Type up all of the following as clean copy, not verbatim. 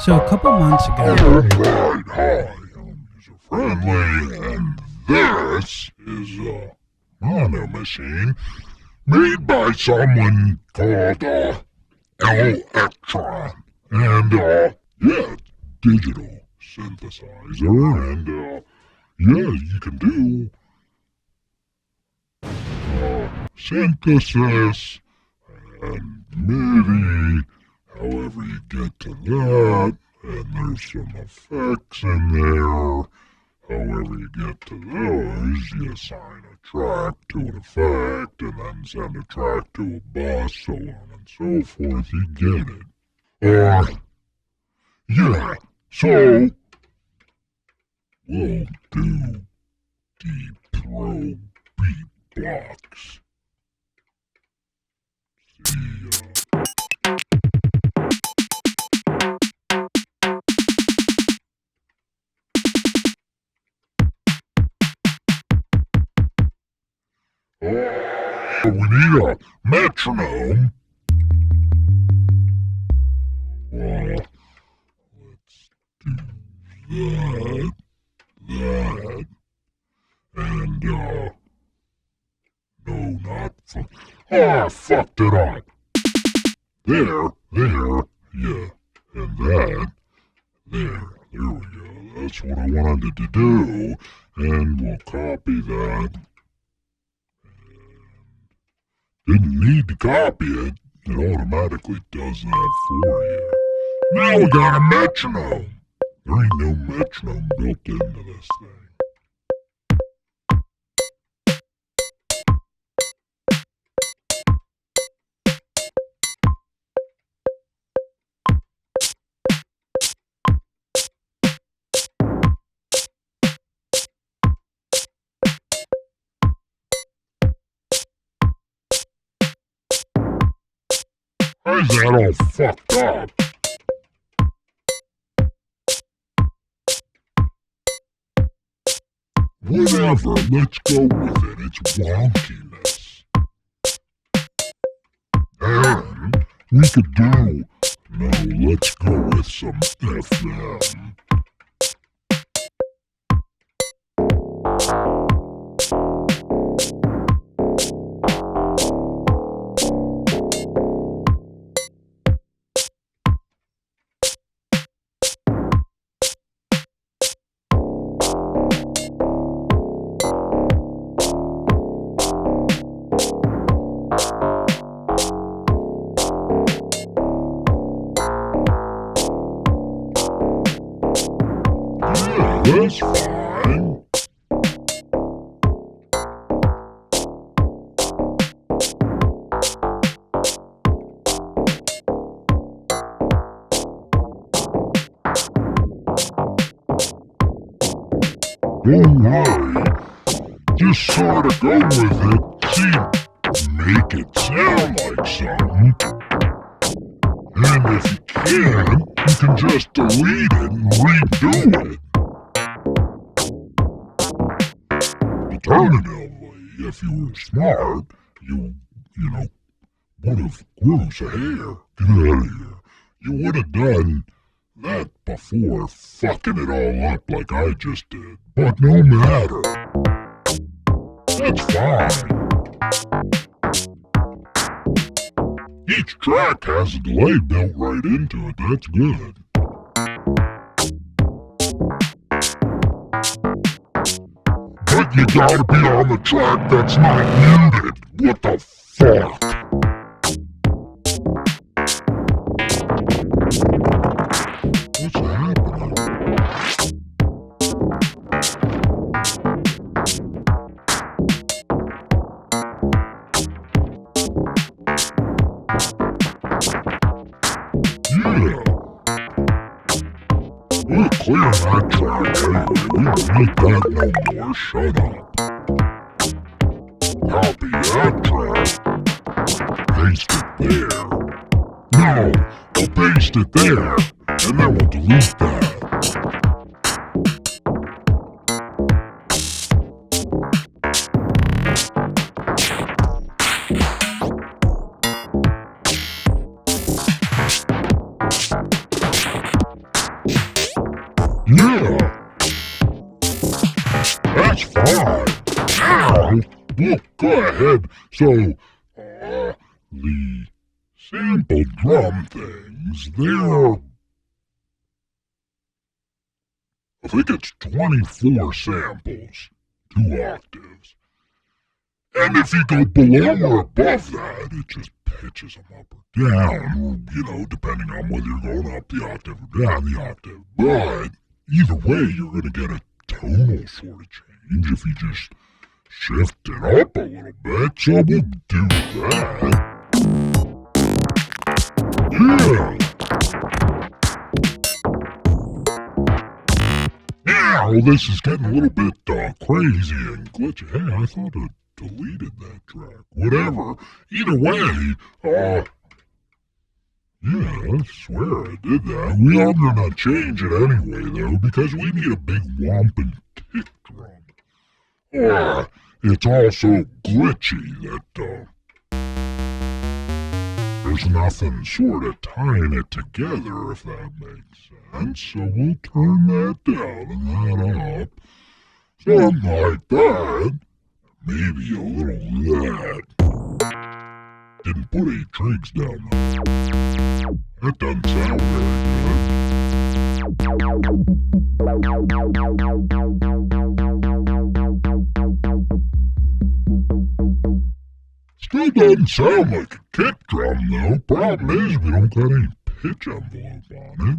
So a couple months ago, Alright, hi, I'm User Friendly, and this is a monomachine made by someone called Elektron. And yeah, digital synthesizer, and yeah, you can do synthesis and MIDI, however you get to that, and there's some effects in there. However you get to those, you assign a track to an effect, and then send a track to a bus, so on and so forth. You get it. Yeah, so we'll do deep throw beat blocks. See ya. We need a metronome. Let's do that, and no, not I fucked it up. There, yeah, and that, there we go. That's what I wanted to do, and we'll copy that. Didn't need to copy it. It automatically does that for you. Now we got a metronome. There ain't no metronome built into this thing. Why is that all fucked up? Whatever, let's go with it. It's wonkiness. And we could do, no, let's go with some FM. That's fine. Don't worry. Just sort of go with it. See, make it sound like something. And if you can't, you can just delete it and redo it. Alternatively, if you were smart, you know, would have grows a hair. Get out of here. You would have done that before fucking it all up like I just did. But no matter. That's fine. Each track has a delay built right into it. That's good. But you gotta be on the track that's not muted. What the fuck? What's happening? Yeah. We'll clear that track anyway. We don't need that no more. Shut up. Copy that track. Paste it there. No, we'll paste it there, and then we'll delete that. Yeah, that's fine. Now, look, go ahead. So, the sample drum things, they're, I think it's 24 samples, 2 octaves. And if you go below or above that, it just pitches them up or down, or, depending on whether you're going up the octave or down the octave. But either way, you're going to get a tonal sort of change if you just shift it up a little bit. So we'll do that. Yeah. Now this is getting a little bit crazy and glitchy. Hey, I thought I deleted that track. Whatever. Either way, yeah, I swear I did that. We are gonna change it anyway, though, because we need a big whomping kick drum. Or it's also glitchy that there's nothing sort of tying it together, if that makes sense. So we'll turn that down and that up. Something like that. Maybe a little of that. Didn't put any trigs down though. That doesn't sound very good. Still doesn't sound like a kick drum though. Problem is we don't got any pitch envelope on it.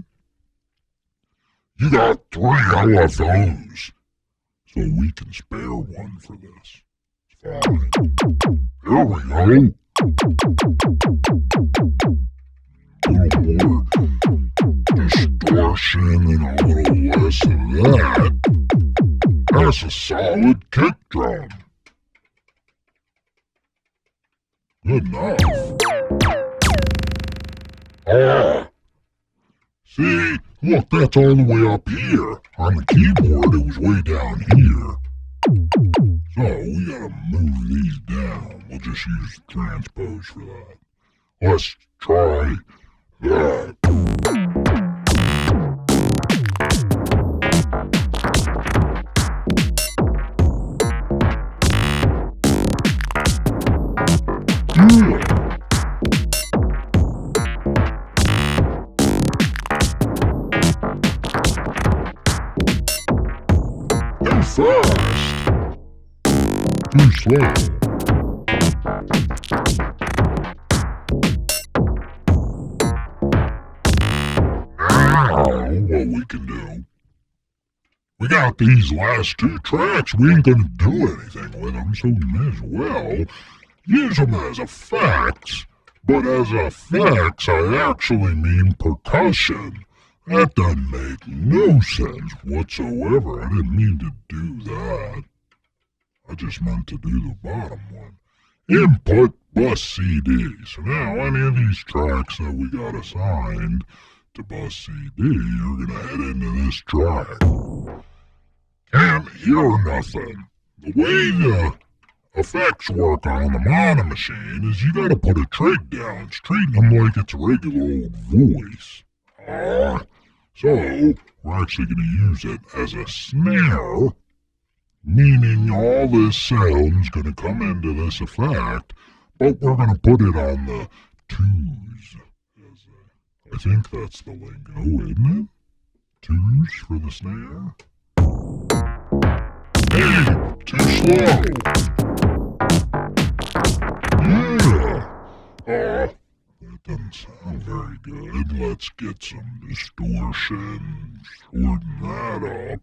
You got 3 LFOs, so we can spare one for this. It's fine. There we go. A little more distortion and a little less of that. That's a solid kick drum. Good enough. See? Look, that's all the way up here. On the keyboard, it was way down here. So, we gotta move these down. We'll just use transpose for that. Let's try that. Fast. Too slow. Now, what we can do, we got these last 2 tracks, we ain't gonna do anything with them, so we may as well use them as effects, but as effects I actually mean percussion. That doesn't make no sense whatsoever. I didn't mean to do that. I just meant to do the bottom one. Input bus CD. So now any of these tracks that we got assigned to bus CD are gonna head into this track. Can't hear nothing. The way the effects work on the Monomachine is you gotta put a trig down. It's treating them like it's a regular old voice. So, we're actually going to use it as a snare, meaning all this sound's going to come into this effect, but we're going to put it on the 2s. I think that's the lingo, isn't it? 2s for the snare? Hey, too slow! Yeah! That doesn't sound very good. Let's get some distortion, shorten that up.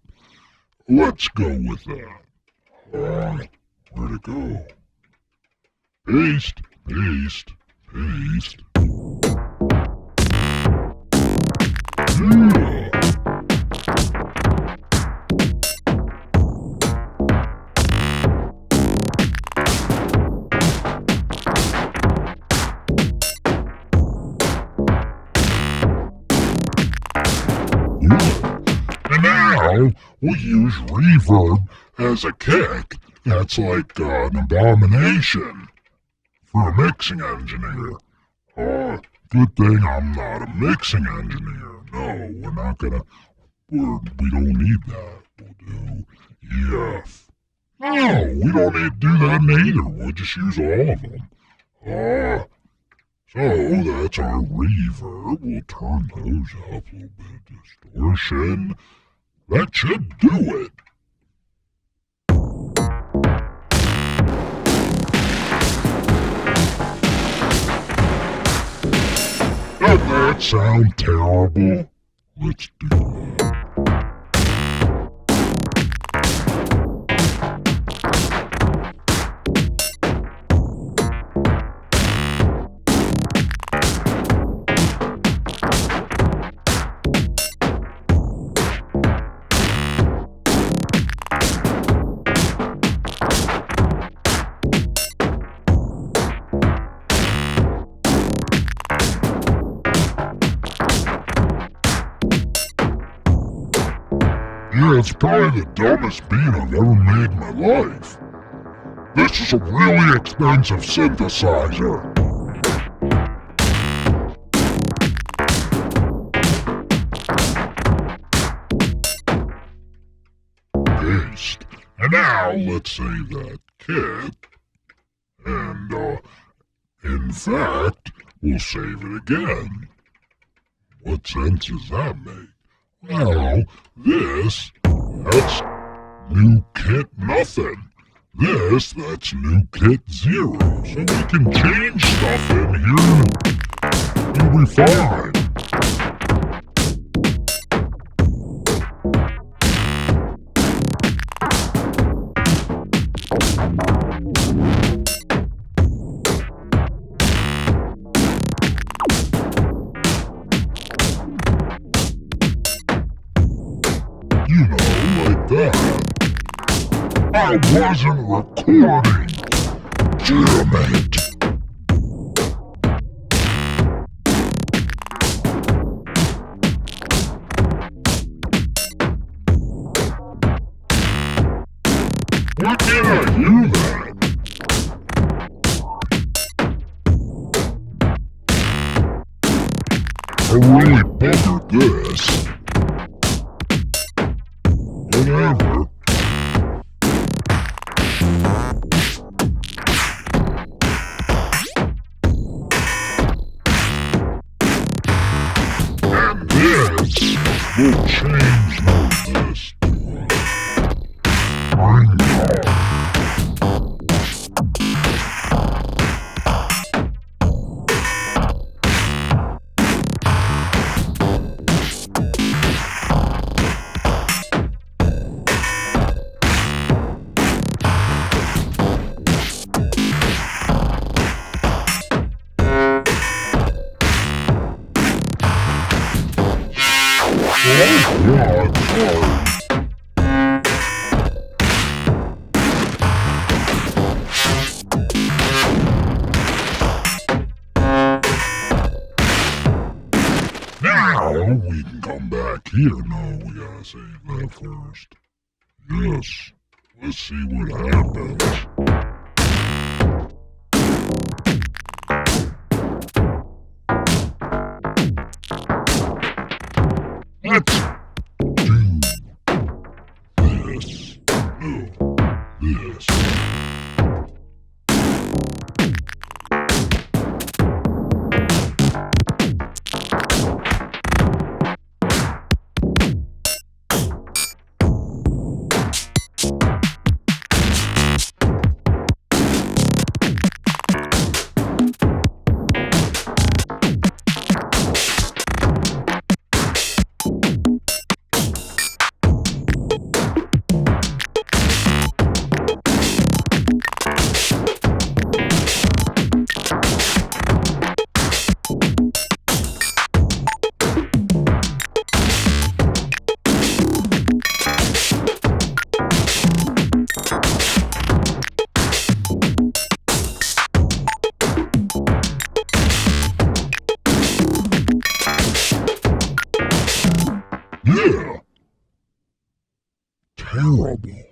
Let's go with that. Where'd it go? Paste, paste, paste. Yeah. And now we use reverb as a kick. That's like an abomination for a mixing engineer. Good thing I'm not a mixing engineer. No, we're not gonna We don't need that. We'll do F. No, we don't need to do that neither. We'll just use all of them. So that's our reverb. We'll turn those up a little bit. Distortion. That should do it. Doesn't that sound terrible? Let's do that. Yeah, it's probably the dumbest beat I've ever made in my life. This is a really expensive synthesizer. Paste. And now let's save that kit. And, in fact, we'll save it again. What sense does that make? Well, that's new kit nothing. That's new kit 0. So we can change stuff in here. You'll be fine. You know, like that. I wasn't recording. Damn it. Why can't I hear that? I really buggered this. Whatever. And this will change this to a ringtone. Oh God, sorry. Now we can come back here. No, we gotta save that first. Yes. Let's see what happens. Let's do this. This. Yeah. Terrible.